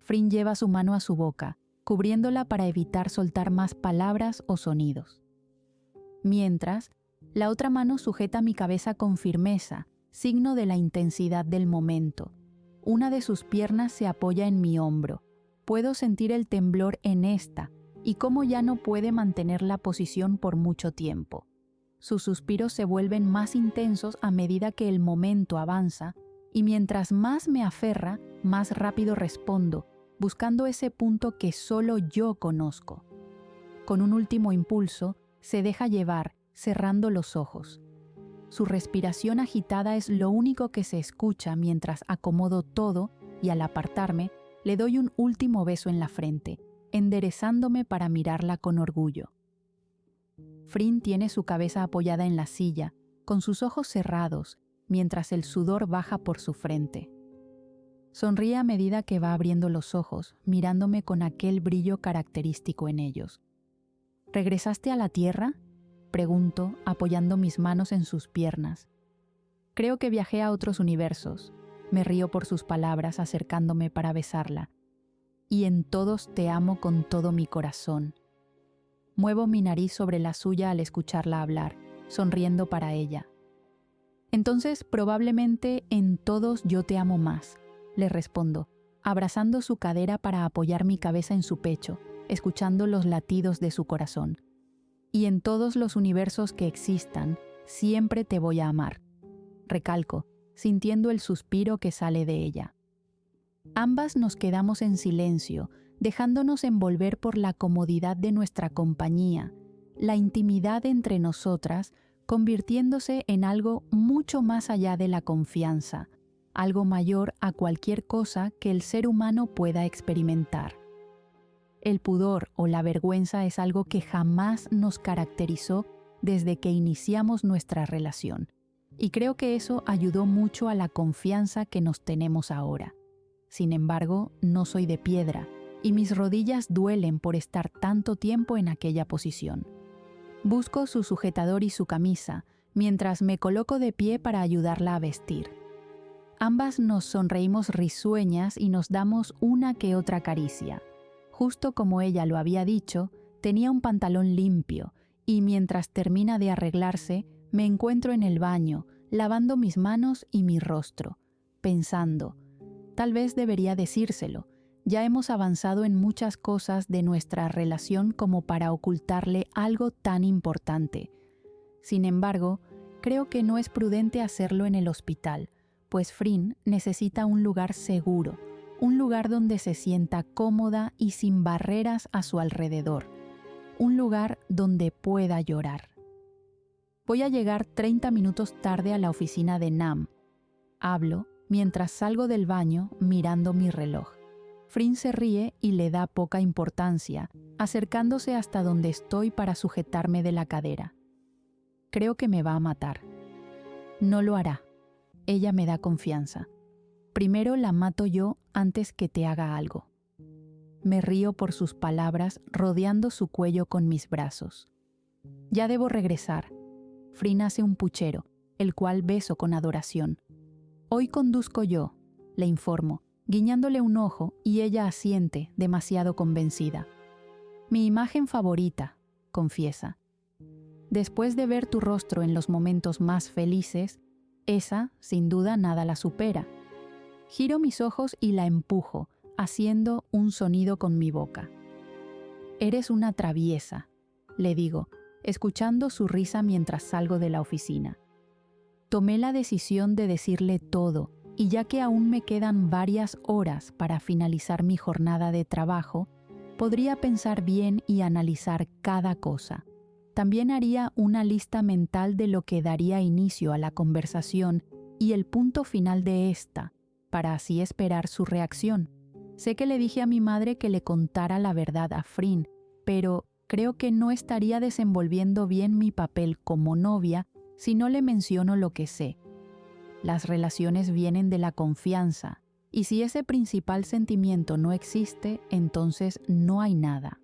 Frin lleva su mano a su boca, cubriéndola para evitar soltar más palabras o sonidos. Mientras, la otra mano sujeta mi cabeza con firmeza, signo de la intensidad del momento. Una de sus piernas se apoya en mi hombro. Puedo sentir el temblor en esta y cómo ya no puede mantener la posición por mucho tiempo. Sus suspiros se vuelven más intensos a medida que el momento avanza y mientras más me aferra, más rápido respondo, buscando ese punto que solo yo conozco. Con un último impulso, se deja llevar cerrando los ojos. Su respiración agitada es lo único que se escucha mientras acomodo todo y al apartarme, le doy un último beso en la frente, enderezándome para mirarla con orgullo. Frin tiene su cabeza apoyada en la silla, con sus ojos cerrados, mientras el sudor baja por su frente. Sonríe a medida que va abriendo los ojos, mirándome con aquel brillo característico en ellos. ¿Regresaste a la Tierra?, pregunto, apoyando mis manos en sus piernas. Creo que viajé a otros universos. Me río por sus palabras, acercándome para besarla. Y en todos te amo con todo mi corazón. Muevo mi nariz sobre la suya al escucharla hablar, sonriendo para ella. Entonces, probablemente en todos yo te amo más, le respondo, abrazando su cadera para apoyar mi cabeza en su pecho, escuchando los latidos de su corazón. Y en todos los universos que existan, siempre te voy a amar. Recalco, sintiendo el suspiro que sale de ella. Ambas nos quedamos en silencio, dejándonos envolver por la comodidad de nuestra compañía, la intimidad entre nosotras, convirtiéndose en algo mucho más allá de la confianza, algo mayor a cualquier cosa que el ser humano pueda experimentar. El pudor o la vergüenza es algo que jamás nos caracterizó desde que iniciamos nuestra relación, y creo que eso ayudó mucho a la confianza que nos tenemos ahora. Sin embargo, no soy de piedra, y mis rodillas duelen por estar tanto tiempo en aquella posición. Busco su sujetador y su camisa, mientras me coloco de pie para ayudarla a vestir. Ambas nos sonreímos risueñas y nos damos una que otra caricia. Justo como ella lo había dicho, tenía un pantalón limpio, y mientras termina de arreglarse, me encuentro en el baño, lavando mis manos y mi rostro, pensando, tal vez debería decírselo. Ya hemos avanzado en muchas cosas de nuestra relación como para ocultarle algo tan importante. Sin embargo, creo que no es prudente hacerlo en el hospital, pues Frin necesita un lugar seguro, un lugar donde se sienta cómoda y sin barreras a su alrededor, un lugar donde pueda llorar. Voy a llegar 30 minutos tarde a la oficina de Nam. Hablo mientras salgo del baño mirando mi reloj. Frin se ríe y le da poca importancia, acercándose hasta donde estoy para sujetarme de la cadera. Creo que me va a matar. No lo hará. Ella me da confianza. Primero la mato yo antes que te haga algo. Me río por sus palabras, rodeando su cuello con mis brazos. Ya debo regresar. Frin hace un puchero, el cual beso con adoración. Hoy conduzco yo, le informo, guiñándole un ojo, y ella asiente, demasiado convencida. Mi imagen favorita, confiesa. Después de ver tu rostro en los momentos más felices, esa, sin duda, nada la supera. Giro mis ojos y la empujo, haciendo un sonido con mi boca. Eres una traviesa, le digo, escuchando su risa mientras salgo de la oficina. Tomé la decisión de decirle todo, y ya que aún me quedan varias horas para finalizar mi jornada de trabajo, podría pensar bien y analizar cada cosa. También haría una lista mental de lo que daría inicio a la conversación y el punto final de esta, para así esperar su reacción. Sé que le dije a mi madre que le contara la verdad a Frin, pero creo que no estaría desenvolviendo bien mi papel como novia si no le menciono lo que sé. Las relaciones vienen de la confianza, y si ese principal sentimiento no existe, entonces no hay nada.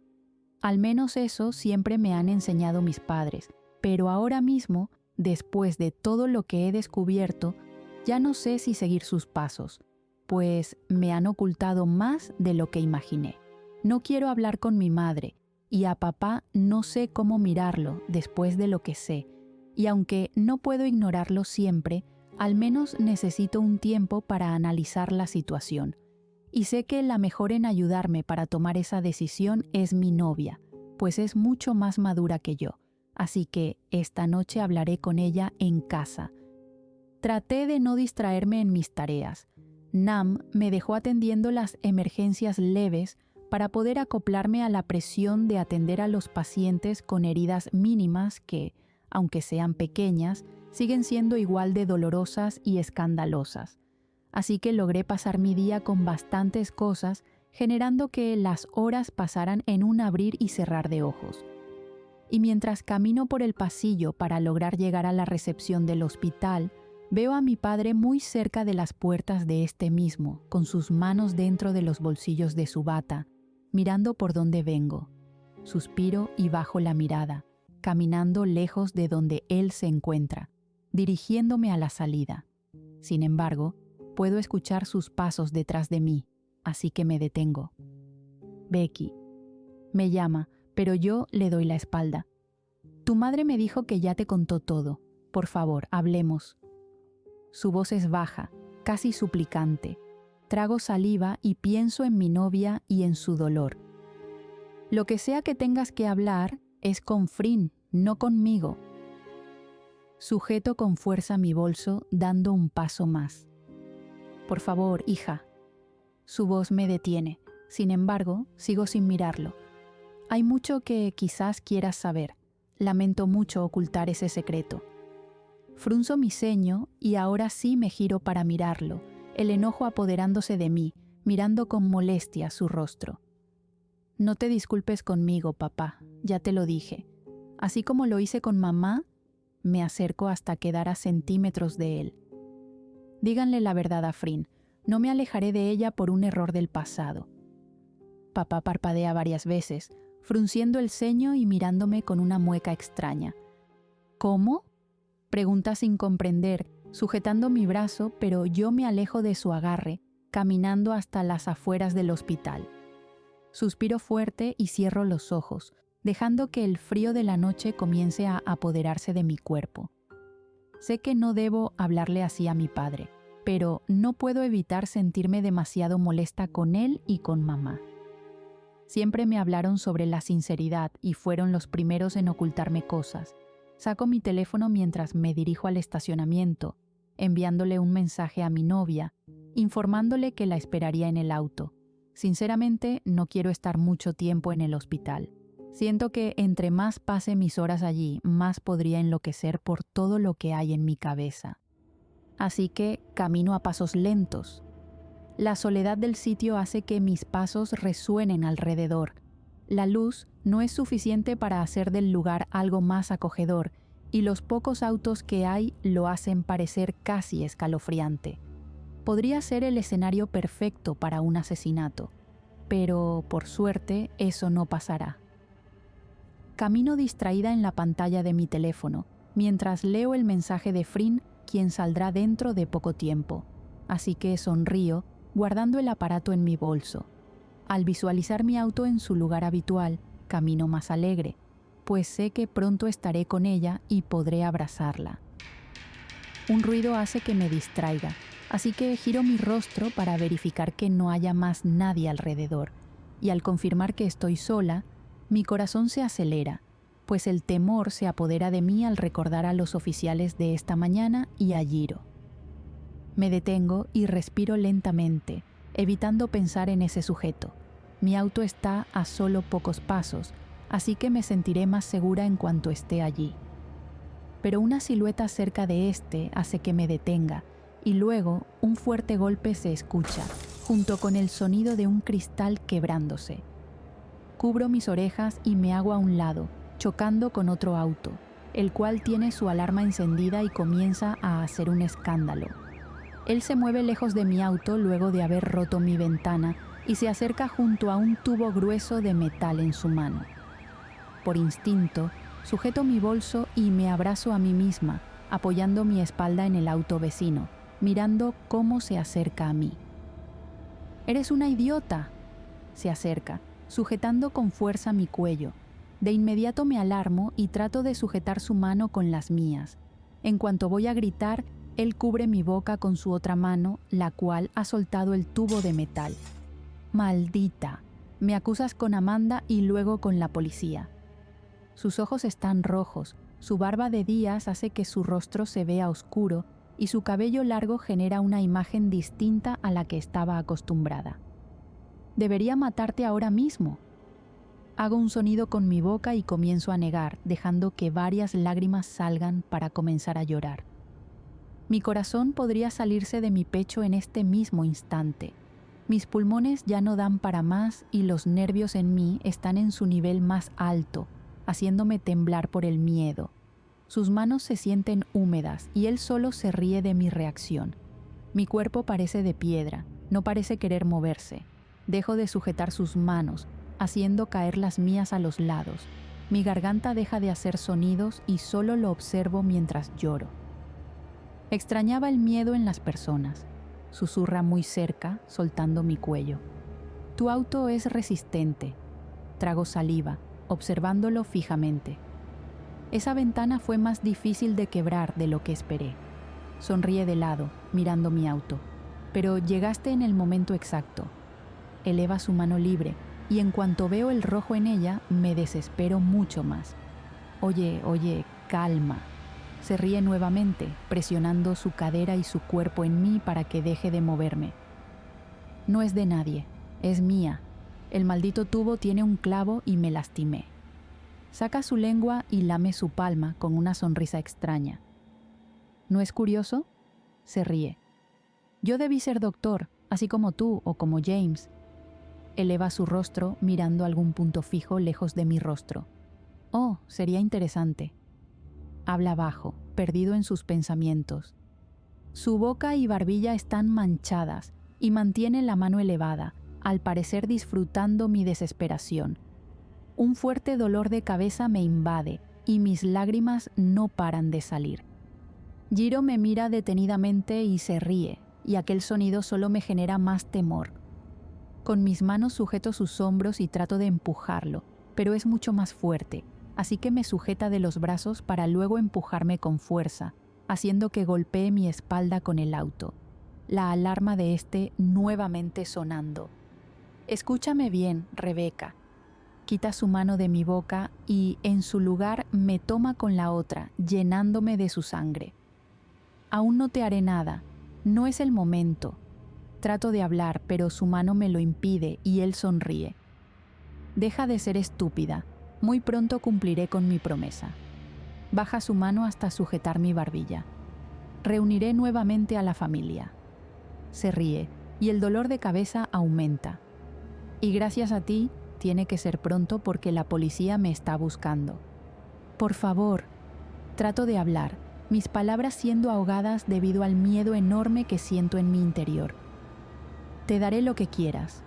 Al menos eso siempre me han enseñado mis padres, pero ahora mismo, después de todo lo que he descubierto, ya no sé si seguir sus pasos, pues me han ocultado más de lo que imaginé. No quiero hablar con mi madre, y a papá no sé cómo mirarlo después de lo que sé, y aunque no puedo ignorarlo siempre, al menos necesito un tiempo para analizar la situación. Y sé que la mejor en ayudarme para tomar esa decisión es mi novia, pues es mucho más madura que yo. Así que esta noche hablaré con ella en casa. Traté de no distraerme en mis tareas. Nam me dejó atendiendo las emergencias leves para poder acoplarme a la presión de atender a los pacientes con heridas mínimas que, aunque sean pequeñas, siguen siendo igual de dolorosas y escandalosas. Así que logré pasar mi día con bastantes cosas, generando que las horas pasaran en un abrir y cerrar de ojos. Y mientras camino por el pasillo para lograr llegar a la recepción del hospital, veo a mi padre muy cerca de las puertas de este mismo, con sus manos dentro de los bolsillos de su bata, mirando por donde vengo. Suspiro y bajo la mirada, caminando lejos de donde él se encuentra, dirigiéndome a la salida. Sin embargo, puedo escuchar sus pasos detrás de mí, así que me detengo. Becky. Me llama, pero yo le doy la espalda. Tu madre me dijo que ya te contó todo. Por favor, hablemos. Su voz es baja, casi suplicante. Trago saliva y pienso en mi novia y en su dolor. Lo que sea que tengas que hablar es con Frin, no conmigo. Sujeto con fuerza mi bolso, dando un paso más. Por favor, hija. Su voz me detiene. Sin embargo, sigo sin mirarlo. Hay mucho que quizás quieras saber. Lamento mucho ocultar ese secreto. Frunzo mi ceño y ahora sí me giro para mirarlo, el enojo apoderándose de mí, mirando con molestia su rostro. No te disculpes conmigo, papá, ya te lo dije. Así como lo hice con mamá, me acerco hasta quedar a centímetros de él. Díganle la verdad a Frin, no me alejaré de ella por un error del pasado. Papá parpadea varias veces, frunciendo el ceño y mirándome con una mueca extraña. ¿Cómo? Pregunta sin comprender, sujetando mi brazo, pero yo me alejo de su agarre, caminando hasta las afueras del hospital. Suspiro fuerte y cierro los ojos, dejando que el frío de la noche comience a apoderarse de mi cuerpo. Sé que no debo hablarle así a mi padre, pero no puedo evitar sentirme demasiado molesta con él y con mamá. Siempre me hablaron sobre la sinceridad y fueron los primeros en ocultarme cosas. Saco mi teléfono mientras me dirijo al estacionamiento, enviándole un mensaje a mi novia, informándole que la esperaría en el auto. Sinceramente, no quiero estar mucho tiempo en el hospital. Siento que entre más pase mis horas allí, más podría enloquecer por todo lo que hay en mi cabeza. Así que camino a pasos lentos. La soledad del sitio hace que mis pasos resuenen alrededor. La luz no es suficiente para hacer del lugar algo más acogedor y los pocos autos que hay lo hacen parecer casi escalofriante. Podría ser el escenario perfecto para un asesinato, pero por suerte eso no pasará. Camino distraída en la pantalla de mi teléfono, mientras leo el mensaje de Frin, quien saldrá dentro de poco tiempo. Así que sonrío, guardando el aparato en mi bolso. Al visualizar mi auto en su lugar habitual, camino más alegre, pues sé que pronto estaré con ella y podré abrazarla. Un ruido hace que me distraiga, así que giro mi rostro para verificar que no haya más nadie alrededor, y al confirmar que estoy sola, mi corazón se acelera, pues el temor se apodera de mí al recordar a los oficiales de esta mañana y a Jiro. Me detengo y respiro lentamente, evitando pensar en ese sujeto. Mi auto está a solo pocos pasos, así que me sentiré más segura en cuanto esté allí. Pero una silueta cerca de este hace que me detenga, y luego un fuerte golpe se escucha, junto con el sonido de un cristal quebrándose. Cubro mis orejas y me hago a un lado, chocando con otro auto, el cual tiene su alarma encendida y comienza a hacer un escándalo. Él se mueve lejos de mi auto luego de haber roto mi ventana y se acerca junto a un tubo grueso de metal en su mano. Por instinto, sujeto mi bolso y me abrazo a mí misma, apoyando mi espalda en el auto vecino, mirando cómo se acerca a mí. «¡Eres una idiota!», se acerca, sujetando con fuerza mi cuello. De inmediato me alarmo y trato de sujetar su mano con las mías. En cuanto voy a gritar, él cubre mi boca con su otra mano, la cual ha soltado el tubo de metal. «¡Maldita!», me acusas con Amanda y luego con la policía. Sus ojos están rojos, su barba de días hace que su rostro se vea oscuro y su cabello largo genera una imagen distinta a la que estaba acostumbrada. «Debería matarte ahora mismo». Hago un sonido con mi boca y comienzo a negar, dejando que varias lágrimas salgan para comenzar a llorar. Mi corazón podría salirse de mi pecho en este mismo instante. Mis pulmones ya no dan para más y los nervios en mí están en su nivel más alto, haciéndome temblar por el miedo. Sus manos se sienten húmedas y él solo se ríe de mi reacción. Mi cuerpo parece de piedra, no parece querer moverse. Dejo de sujetar sus manos, haciendo caer las mías a los lados. Mi garganta deja de hacer sonidos y solo lo observo mientras lloro. Extrañaba el miedo en las personas. Susurra muy cerca, soltando mi cuello. Tu auto es resistente. Trago saliva, observándolo fijamente. Esa ventana fue más difícil de quebrar de lo que esperé. Sonríe de lado, mirando mi auto. Pero llegaste en el momento exacto. Eleva su mano libre, y en cuanto veo el rojo en ella, me desespero mucho más. Oye, calma. Se ríe nuevamente, presionando su cadera y su cuerpo en mí para que deje de moverme. No es de nadie, es mía. El maldito tubo tiene un clavo y me lastimé. Saca su lengua y lame su palma con una sonrisa extraña. ¿No es curioso? Se ríe. Yo debí ser doctor, así como tú o como James. Eleva su rostro mirando algún punto fijo lejos de mi rostro. Oh, sería interesante. Habla bajo, perdido en sus pensamientos. Su boca y barbilla están manchadas y mantiene la mano elevada, al parecer disfrutando mi desesperación. Un fuerte dolor de cabeza me invade y mis lágrimas no paran de salir. Jiro me mira detenidamente y se ríe, y aquel sonido solo me genera más temor. Con mis manos sujeto sus hombros y trato de empujarlo, pero es mucho más fuerte, así que me sujeta de los brazos para luego empujarme con fuerza, haciendo que golpee mi espalda con el auto, la alarma de este nuevamente sonando. Escúchame bien, Rebeca. Quita su mano de mi boca y, en su lugar, me toma con la otra, llenándome de su sangre. Aún no te haré nada, no es el momento. Trato de hablar, pero su mano me lo impide y él sonríe. Deja de ser estúpida. Muy pronto cumpliré con mi promesa. Baja su mano hasta sujetar mi barbilla. Reuniré nuevamente a la familia. Se ríe y el dolor de cabeza aumenta. Y gracias a ti, tiene que ser pronto porque la policía me está buscando. Por favor. Trato de hablar, mis palabras siendo ahogadas debido al miedo enorme que siento en mi interior. Te daré lo que quieras.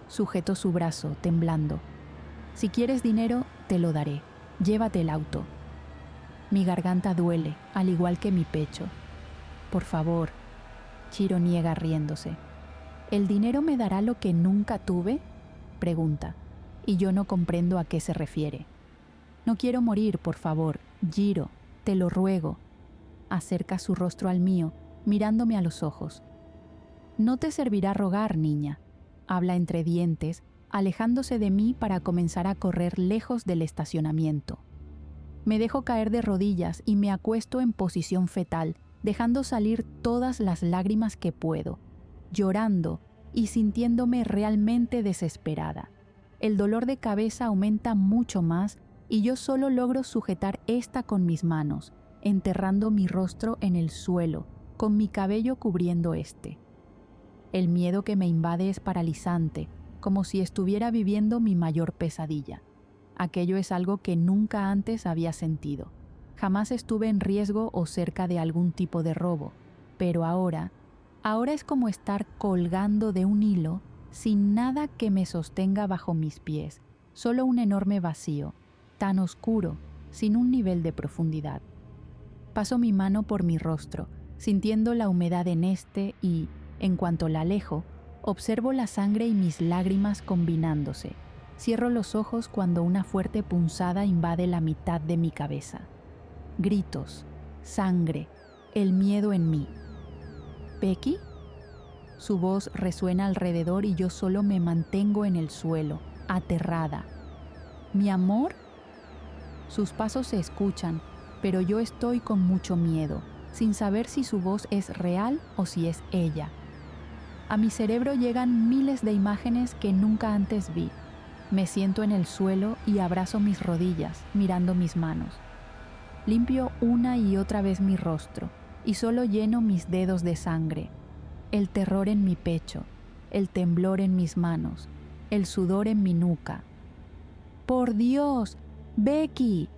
Sujeto su brazo, temblando. Si quieres dinero, te lo daré. Llévate el auto. Mi garganta duele, al igual que mi pecho. Por favor. Jiro niega riéndose. ¿El dinero me dará lo que nunca tuve? Pregunta, y yo no comprendo a qué se refiere. No quiero morir, por favor. Jiro, te lo ruego. Acerca su rostro al mío, mirándome a los ojos. No te servirá rogar, niña. Habla entre dientes, alejándose de mí para comenzar a correr lejos del estacionamiento. Me dejo caer de rodillas y me acuesto en posición fetal, dejando salir todas las lágrimas que puedo, llorando y sintiéndome realmente desesperada. El dolor de cabeza aumenta mucho más y yo solo logro sujetar esta con mis manos, enterrando mi rostro en el suelo, con mi cabello cubriendo este. El miedo que me invade es paralizante, como si estuviera viviendo mi mayor pesadilla. Aquello es algo que nunca antes había sentido. Jamás estuve en riesgo o cerca de algún tipo de robo, pero ahora es como estar colgando de un hilo sin nada que me sostenga bajo mis pies, solo un enorme vacío, tan oscuro, sin un nivel de profundidad. Paso mi mano por mi rostro, sintiendo la humedad en este y, en cuanto la alejo, observo la sangre y mis lágrimas combinándose. Cierro los ojos cuando una fuerte punzada invade la mitad de mi cabeza. Gritos, sangre, el miedo en mí. ¿Becky? Su voz resuena alrededor y yo solo me mantengo en el suelo, aterrada. ¿Mi amor? Sus pasos se escuchan, pero yo estoy con mucho miedo, sin saber si su voz es real o si es ella. A mi cerebro llegan miles de imágenes que nunca antes vi. Me siento en el suelo y abrazo mis rodillas, mirando mis manos. Limpio una y otra vez mi rostro y solo lleno mis dedos de sangre. El terror en mi pecho, el temblor en mis manos, el sudor en mi nuca. ¡Por Dios! ¡Becky!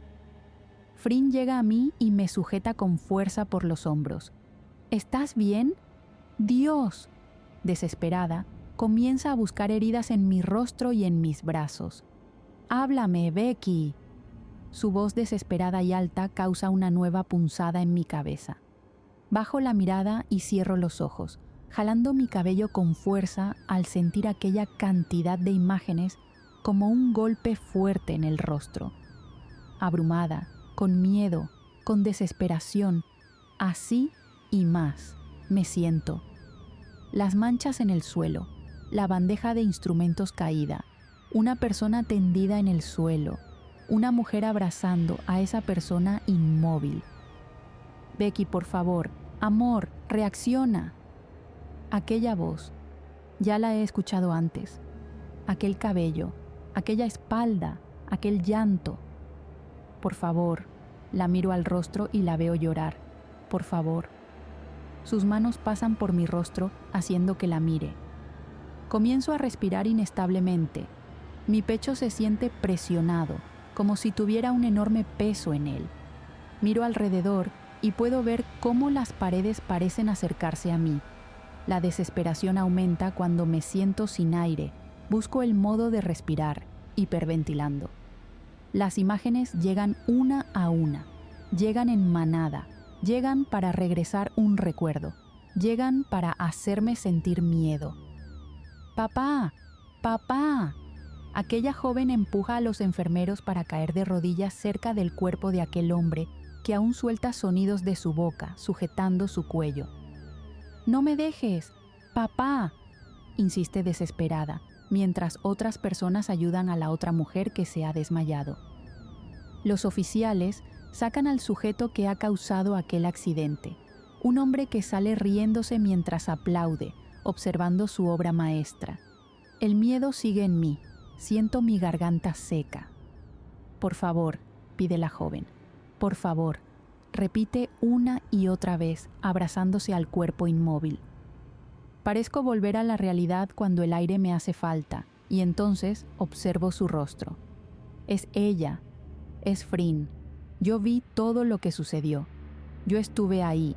Frin llega a mí y me sujeta con fuerza por los hombros. ¿Estás bien? ¡Dios! Desesperada, comienza a buscar heridas en mi rostro y en mis brazos. ¡Háblame, Becky! Su voz desesperada y alta causa una nueva punzada en mi cabeza. Bajo la mirada y cierro los ojos, jalando mi cabello con fuerza al sentir aquella cantidad de imágenes como un golpe fuerte en el rostro. Abrumada, con miedo, con desesperación, así y más, me siento. Las manchas en el suelo, la bandeja de instrumentos caída, una persona tendida en el suelo, una mujer abrazando a esa persona inmóvil. Becky, por favor, amor, reacciona. Aquella voz, ya la he escuchado antes. Aquel cabello, aquella espalda, aquel llanto. Por favor, la miro al rostro y la veo llorar. Por favor. Sus manos pasan por mi rostro haciendo que la mire. Comienzo a respirar inestablemente. Mi pecho se siente presionado, como si tuviera un enorme peso en él. Miro alrededor y puedo ver cómo las paredes parecen acercarse a mí. La desesperación aumenta cuando me siento sin aire. Busco el modo de respirar, hiperventilando. Las imágenes llegan una a una. Llegan en manada. Llegan para regresar un recuerdo. Llegan para hacerme sentir miedo. ¡Papá! ¡Papá! Aquella joven empuja a los enfermeros para caer de rodillas cerca del cuerpo de aquel hombre que aún suelta sonidos de su boca, sujetando su cuello. ¡No me dejes! ¡Papá!, insiste desesperada, mientras otras personas ayudan a la otra mujer que se ha desmayado. Los oficiales sacan al sujeto que ha causado aquel accidente, un hombre que sale riéndose mientras aplaude, observando su obra maestra. El miedo sigue en mí, siento mi garganta seca. Por favor, pide la joven, por favor, repite una y otra vez, abrazándose al cuerpo inmóvil. Parezco volver a la realidad cuando el aire me hace falta, y entonces observo su rostro. Es ella, es Frin. Yo vi todo lo que sucedió. Yo estuve ahí,